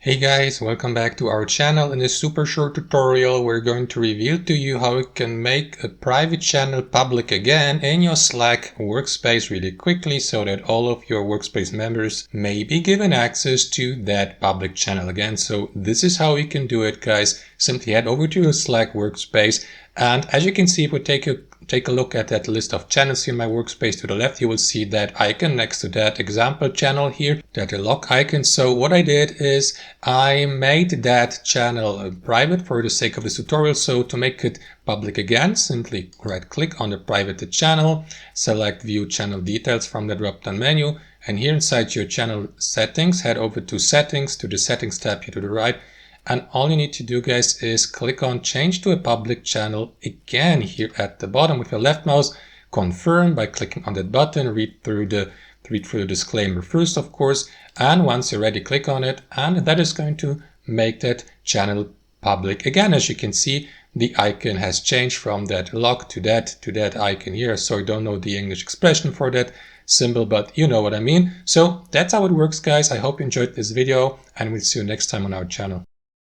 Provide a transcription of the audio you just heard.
Hey guys, welcome back to our channel. In this super short tutorial, we're going to reveal to you how you can make a private channel public again in your Slack workspace really quickly so that all of your workspace members may be given access to that public channel again. So this is how you can do it, guys. Simply head over to your Slack workspace, and as you can see, if we take a look at that list of channels here in my workspace to the left, you will see that icon next to that example channel here, that lock icon. So what I did is I made that channel private for the sake of this tutorial. So to make it public again, simply right click on the private channel, select view channel details from the drop down menu, and here inside your channel settings, head over to settings, to the settings tab here to the right. And all you need to do, guys, is click on change to a public channel again here at the bottom with your left mouse, confirm by clicking on that button, read through the disclaimer first, of course. And once you're ready, click on it, and that is going to make that channel public again. As you can see, the icon has changed from that lock to that icon here. So I don't know the English expression for that symbol, but you know what I mean. So that's how it works, guys. I hope you enjoyed this video, and we'll see you next time on our channel.